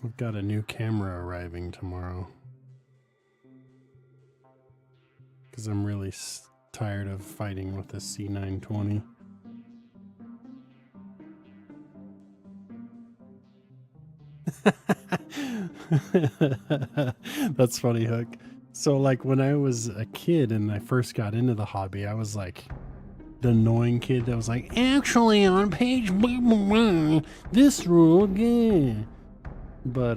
I've got a new camera arriving tomorrow. Because I'm really tired of fighting with the C920. That's funny, Hook. So like when I was a kid and I first got into the hobby, I was like the annoying kid that was like, actually on page blah, blah, blah, this rule, yeah. But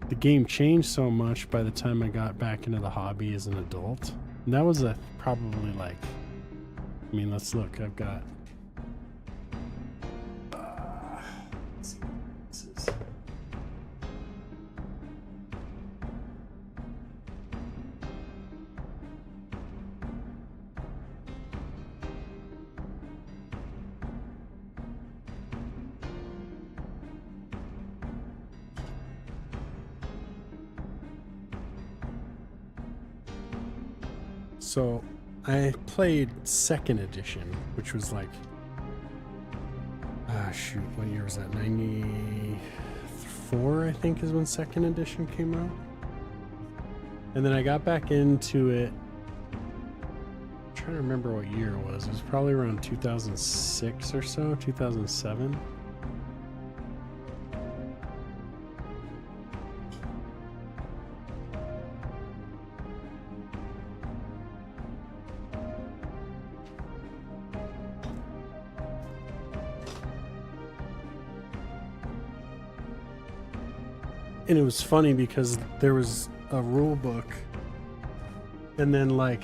the game changed so much by the time I got back into the hobby as an adult. And that was probably like, I mean, let's look. I've got let's see what this is. So I played 2nd edition, which was like, shoot, what year was that? 94, I think, is when 2nd edition came out. And then I got back into it. I'm trying to remember what year it was. It was probably around 2006 or so, 2007. And it was funny because there was a rule book, and then like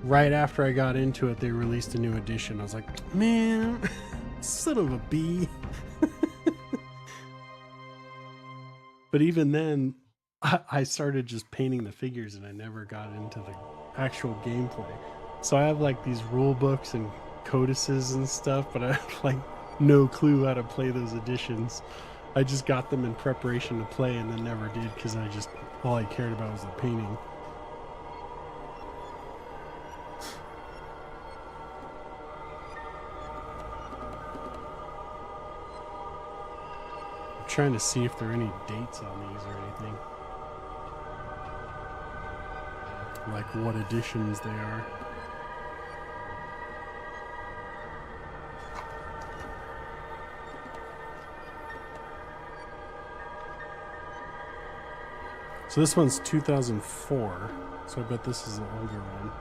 right after I got into it, they released a new edition. I was like, man, son of a bee. But even then, I started just painting the figures and I never got into the actual gameplay. So I have like these rule books and codices and stuff, but I have like no clue how to play those editions. I just got them in preparation to play and then never did because all I cared about was the painting. I'm trying to see if there are any dates on these or anything. Like what editions they are. So this one's 2004, so I bet this is an older one.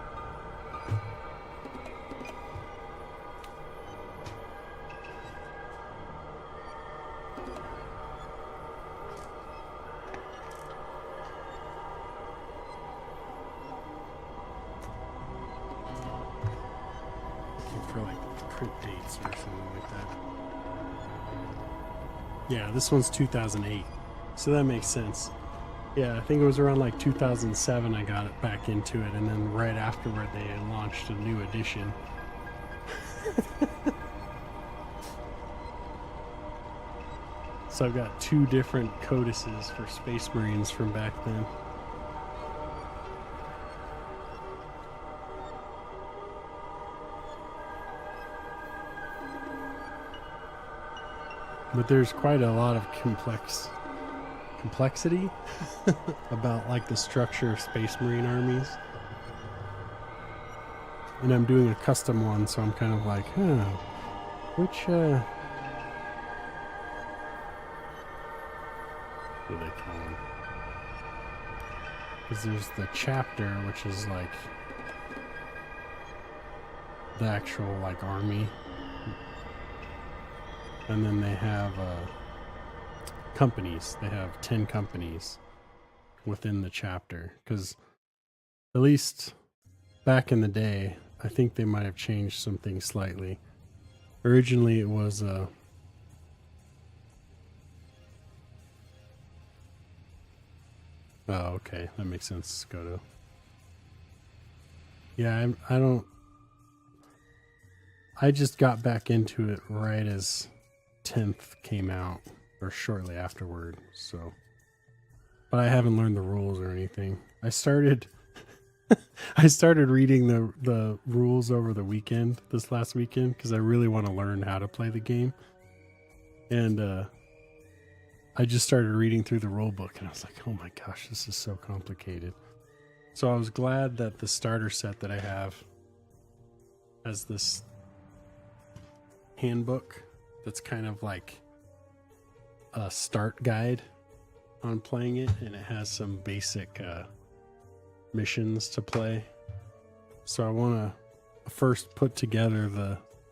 Looking for like print dates or something like that. Yeah, this one's 2008, so that makes sense. Yeah, I think it was around like 2007 I got it back into it, and then right afterward they launched a new edition. So I've got 2 different codices for Space Marines from back then. But there's quite a lot of complexity about like the structure of Space Marine armies. And I'm doing a custom one, so I'm kind of like, which what do they call them? Because there's the chapter, which is like the actual like army, and then they have companies. They have 10 companies within the chapter, because at least back in the day, I think they might have changed some things slightly. Originally it was oh, okay, that makes sense, Skoto. Yeah, I just got back into it right as 10th came out, or shortly afterward, so. But I haven't learned the rules or anything. I started reading the rules over the weekend, this last weekend, because I really want to learn how to play the game. And I just started reading through the rule book, and I was like, oh my gosh, this is so complicated. So I was glad that the starter set that I have has this handbook that's kind of like a start guide on playing it, and it has some basic missions to play. So I want to first put together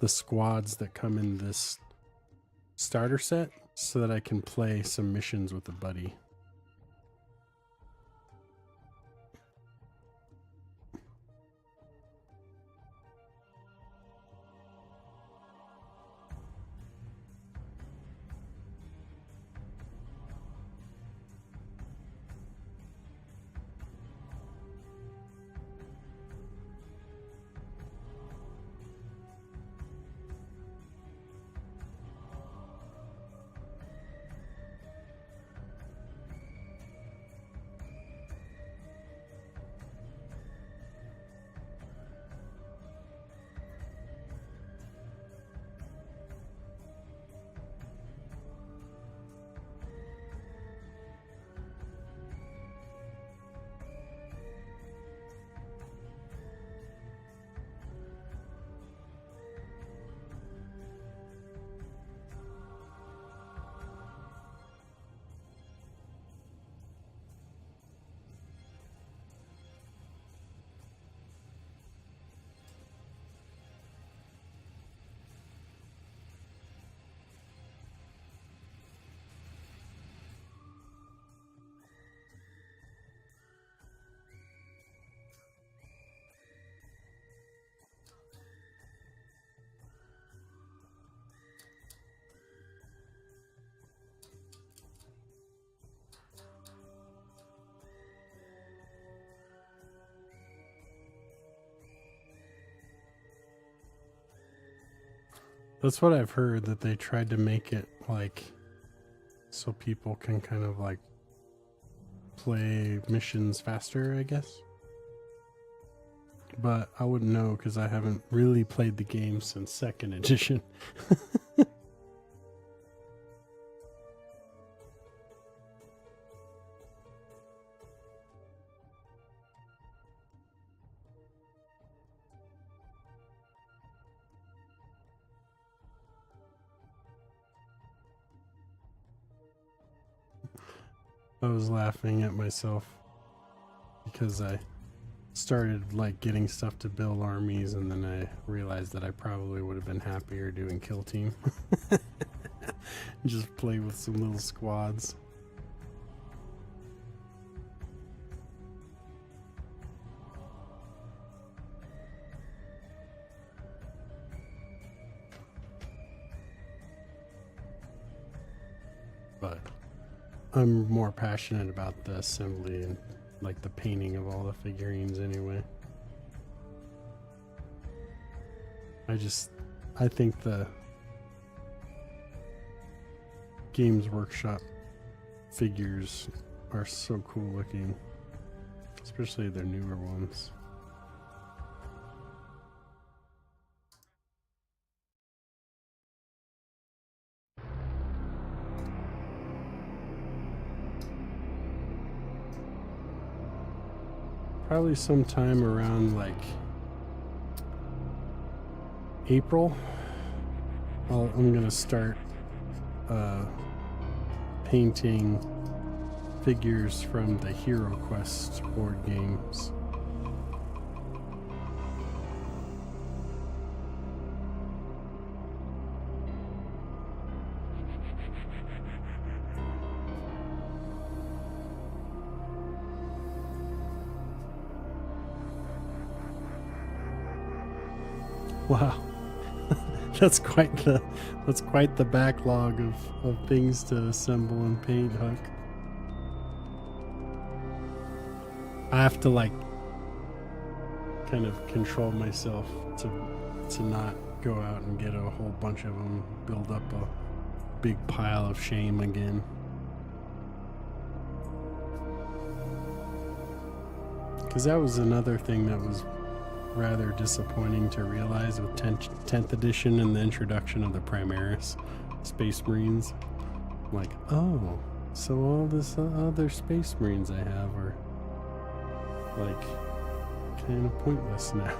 the squads that come in this starter set so that I can play some missions with a buddy. That's what I've heard, that they tried to make it like so people can kind of like play missions faster, I guess. But I wouldn't know because I haven't really played the game since 2nd edition. I was laughing at myself because I started like getting stuff to build armies, and then I realized that I probably would have been happier doing kill team. Just play with some little squads. But I'm more passionate about the assembly and like the painting of all the figurines anyway. I think the Games Workshop figures are so cool looking, especially their newer ones. Probably sometime around like April, I'm gonna start painting figures from the Hero Quest board games. Wow. That's quite the backlog of things to assemble and paint, Huck. I have to like kind of control myself to not go out and get a whole bunch of them, build up a big pile of shame again. Because that was another thing that was rather disappointing to realize with 10th edition and the introduction of the Primaris, Space Marines. I'm like, oh, so all this other Space Marines I have are like kind of pointless now.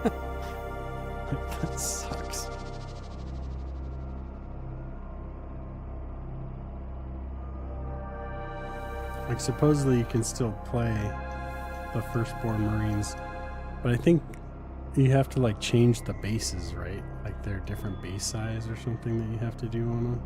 Like, that sucks. Like, supposedly you can still play the Firstborn Marines, but I think you have to like change the bases, right? Like they're different base size or something that you have to do on them.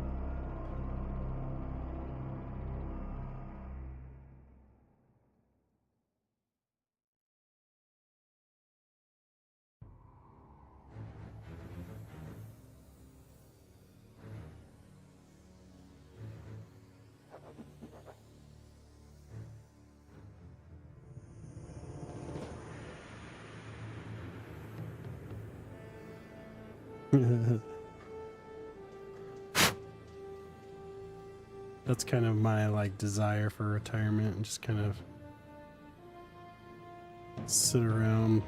That's kind of my like desire for retirement, and just kind of sit around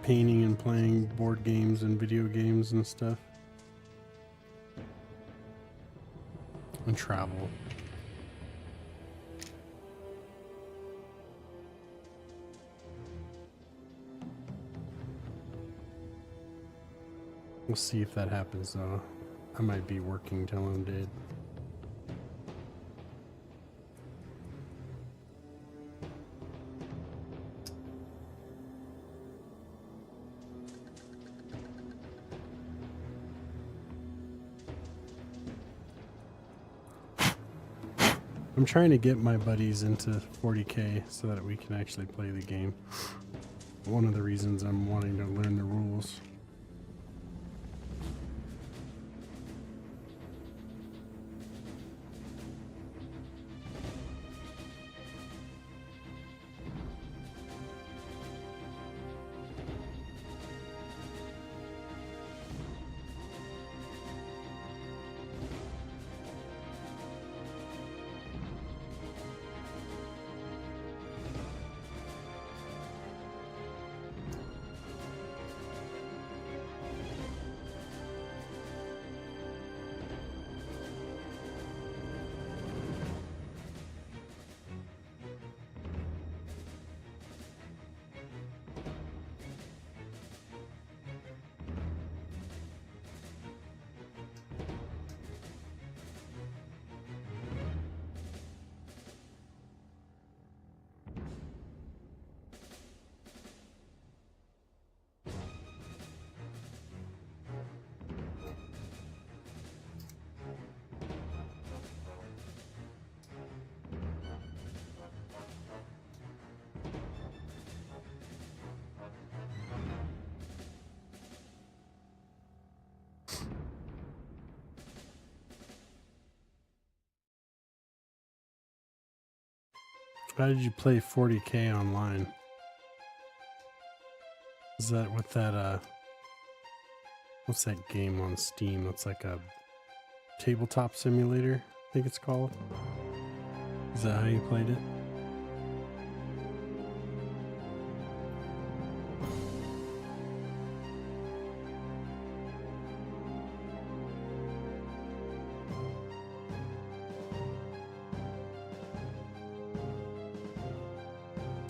painting and playing board games and video games and stuff, and travel. We'll see if that happens though. I might be working till I'm dead. I'm trying to get my buddies into 40K so that we can actually play the game. One of the reasons I'm wanting to learn the rules. How did you play 40K online? Is that with that, what's that game on Steam? It's like a tabletop simulator, I think it's called. Is that how you played it?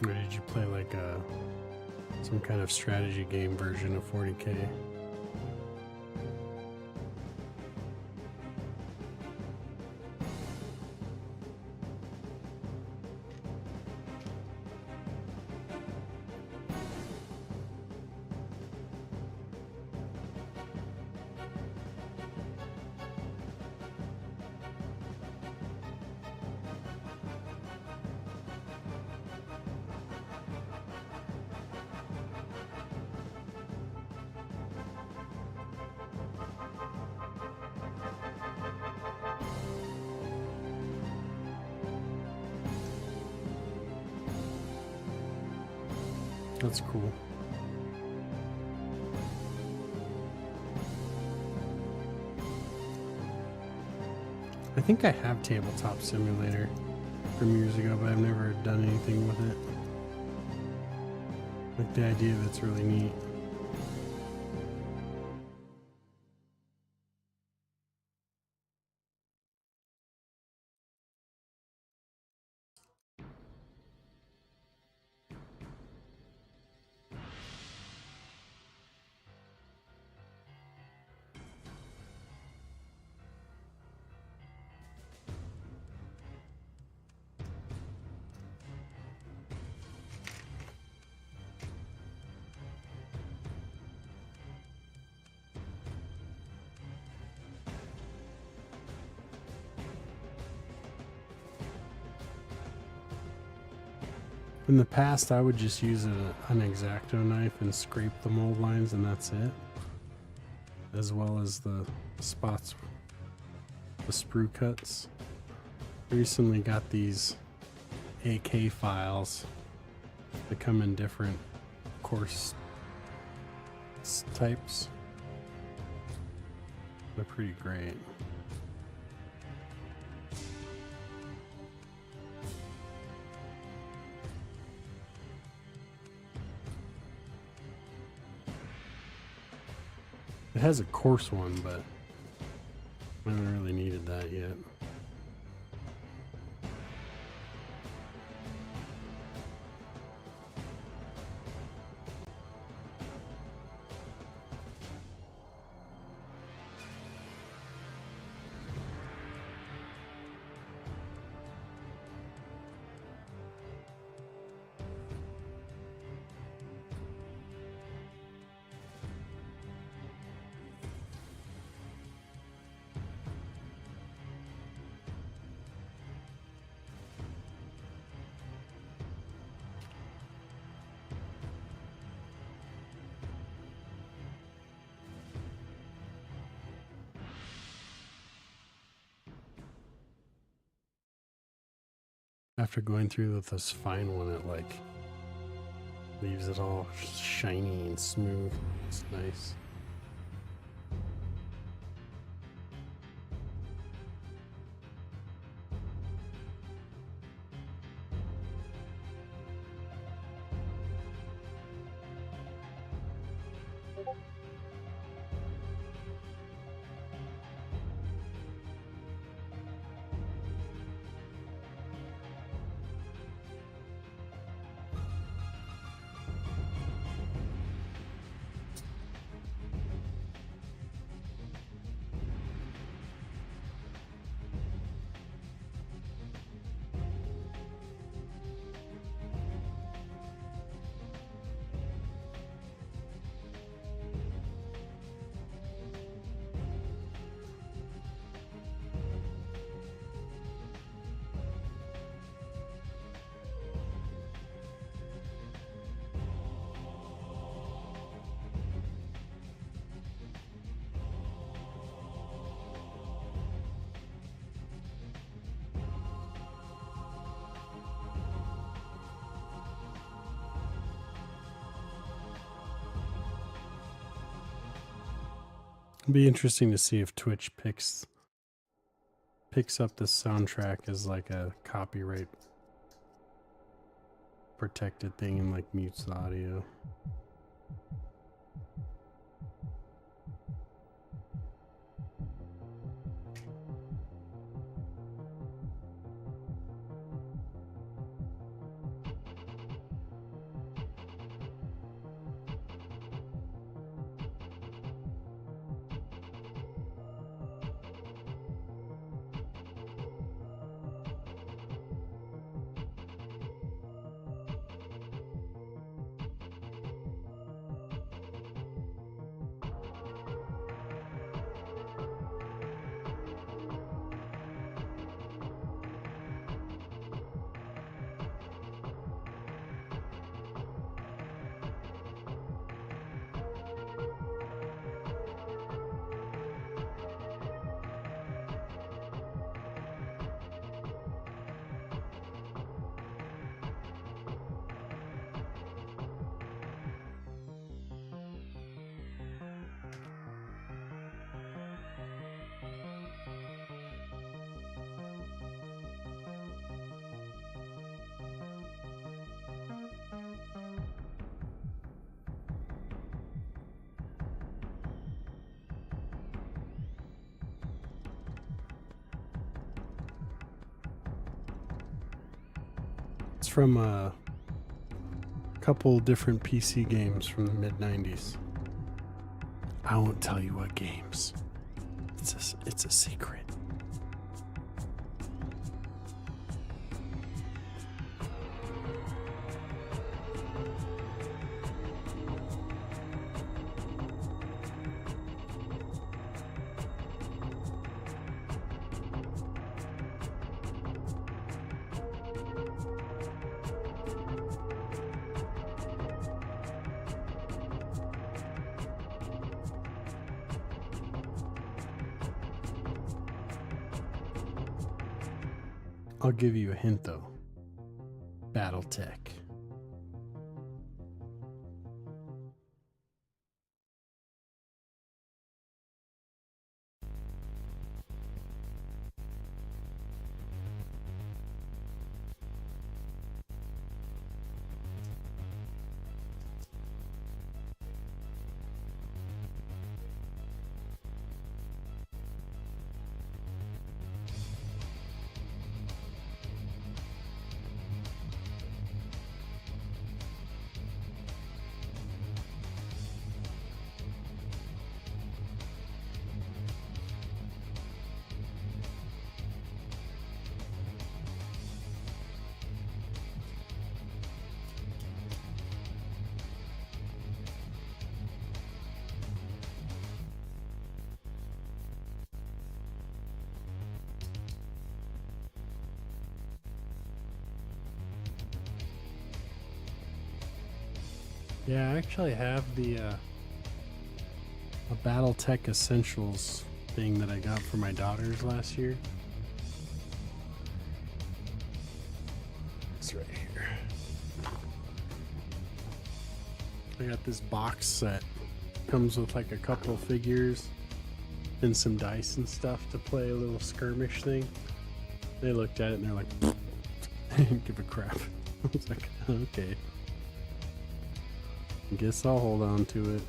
Or did you play like some kind of strategy game version of 40K? That's cool. I think I have Tabletop Simulator from years ago, but I've never done anything with it. Like, the idea of it's really neat. In the past, I would just use an X-Acto knife and scrape the mold lines, and that's it. As well as the spots, the sprue cuts. Recently got these AK files that come in different course types. They're pretty great. It has a coarse one, but I haven't really needed that yet. After going through with this fine one, it like leaves it all shiny and smooth. It's nice. It'd be interesting to see if Twitch picks up the soundtrack as like a copyright protected thing and like mutes the audio. It's from a couple different PC games from the mid-90s. I won't tell you what games. It's a secret. I'll give you a hint though. Battletech. Yeah, I actually have the a Battletech Essentials thing that I got for my daughters last year. It's right here. I got this box set. Comes with like a couple of figures and some dice and stuff to play a little skirmish thing. They looked at it and they're like, I didn't give a crap. I was like, okay. Guess I'll hold on to it.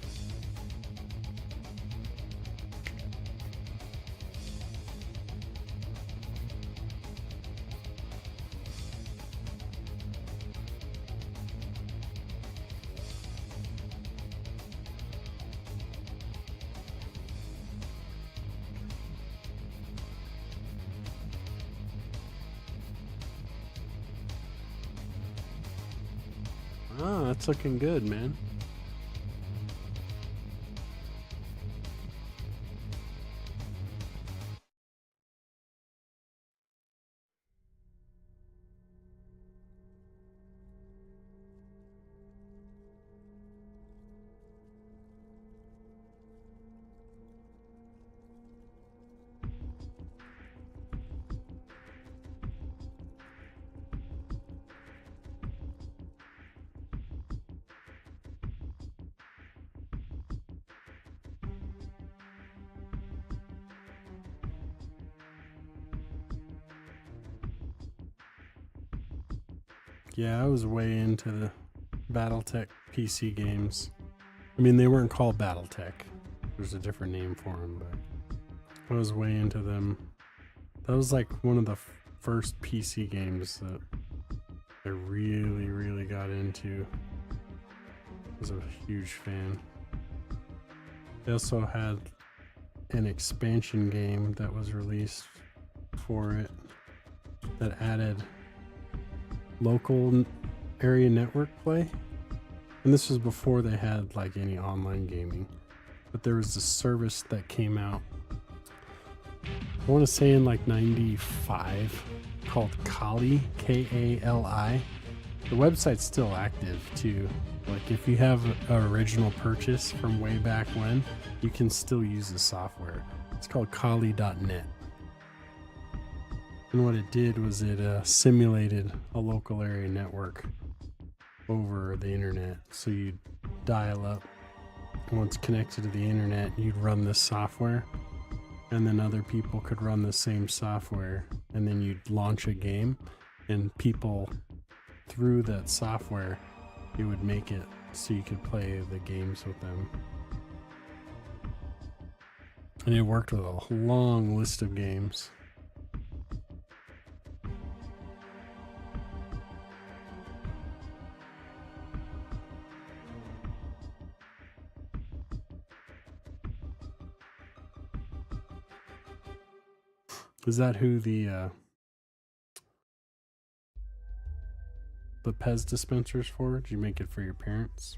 Ah, that's looking good, man. Yeah, I was way into the Battletech PC games. I mean, they weren't called Battletech. There's a different name for them, but I was way into them. That was like one of the first PC games that I really got into. I was a huge fan. They also had an expansion game that was released for it that added local area network play, and this was before they had like any online gaming, but there was this service that came out, I want to say in like 95, called Kali, K-A-L-I. The website's still active too. Like if you have an original purchase from way back when, you can still use the software. It's called Kali.net. And what it did was it simulated a local area network over the internet. So you'd dial up. Once connected to the internet, you'd run this software, and then other people could run the same software, and then you'd launch a game, and people through that software, it would make it so you could play the games with them. And it worked with a long list of games. Is that who the Pez dispenser's for? Did you make it for your parents?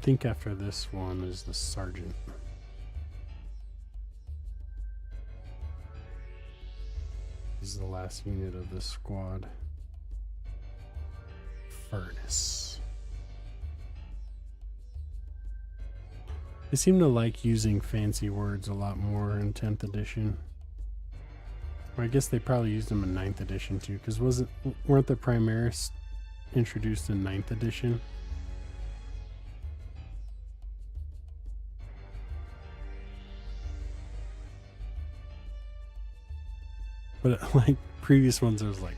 think after this one is the sergeant. He's the last unit of this squad. Furnace. They seem to like using fancy words a lot more in 10th edition. Or I guess they probably used them in 9th edition too, because weren't the Primaris introduced in 9th edition? But like previous ones, it was like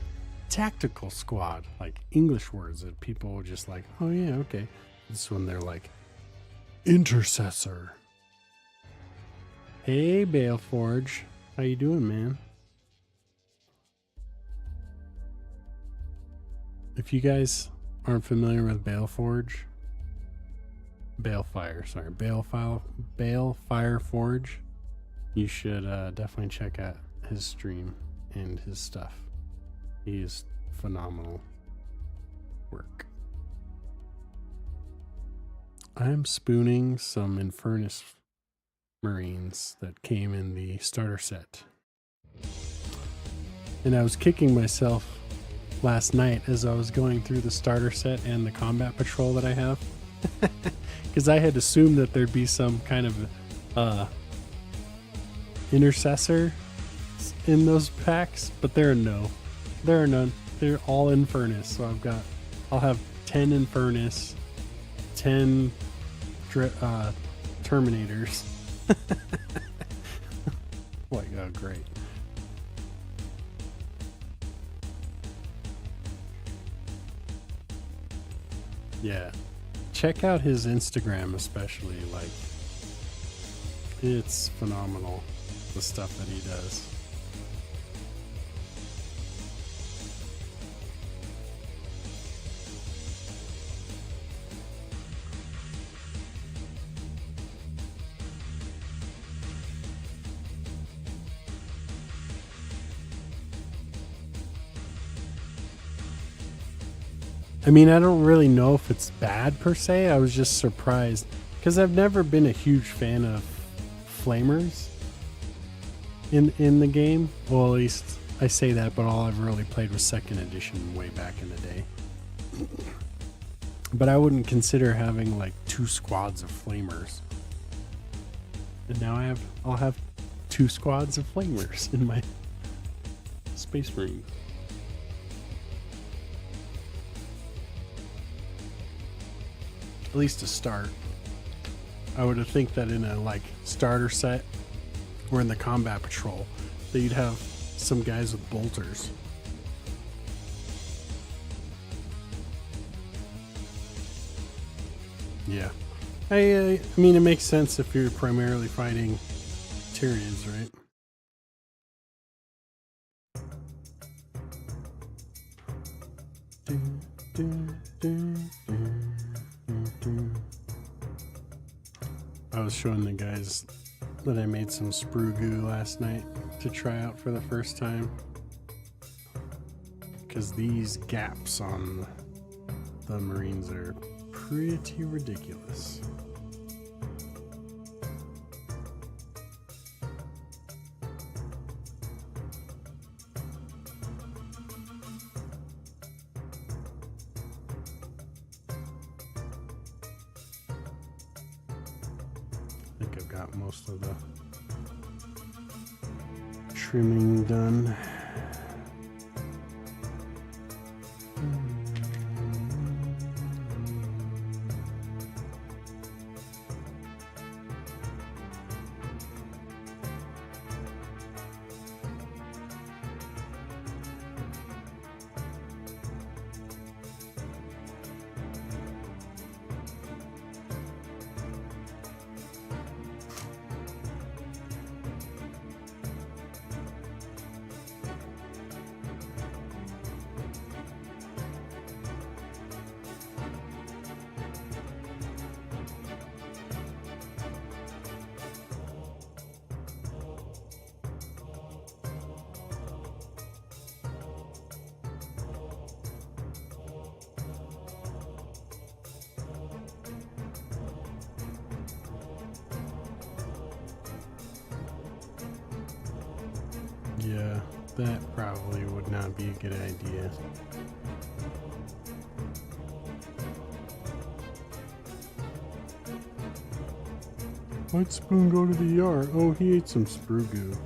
tactical squad, like English words that people were just like, oh yeah, okay. This one they're like intercessor. Hey, Baleforge, how you doing, man? If you guys aren't familiar with Baleforge, Balefire Forge, you should definitely check out his stream and his stuff. He is phenomenal work. I'm spooning some Infernus Marines that came in the starter set. And I was kicking myself last night as I was going through the starter set and the combat patrol that I have. Because I had assumed that there'd be some kind of intercessor in those packs, but there are none. They're all Infernus. So I'll have 10 Infernus, 10 Terminators. Like, oh, great. Yeah. Check out his Instagram especially. Like, it's phenomenal, the stuff that he does. I mean, I don't really know if it's bad per se. I was just surprised because I've never been a huge fan of flamers in the game. Well, at least I say that, but all I've really played was 2nd edition way back in the day. But I wouldn't consider having like 2 squads of flamers. And now I'll have 2 squads of flamers in my Space Marine. At least to start. I would have think that in a like starter set or in the combat patrol that you'd have some guys with bolters. Yeah. I mean, it makes sense if you're primarily fighting Tyrians, right? I was showing the guys that I made some sprue goo last night to try out for the first time. Because these gaps on the Marines are pretty ridiculous. I think I've got most of the trimming done. That probably would not be a good idea. Why'd Spoon go to the yard? Oh, he ate some sprue goo.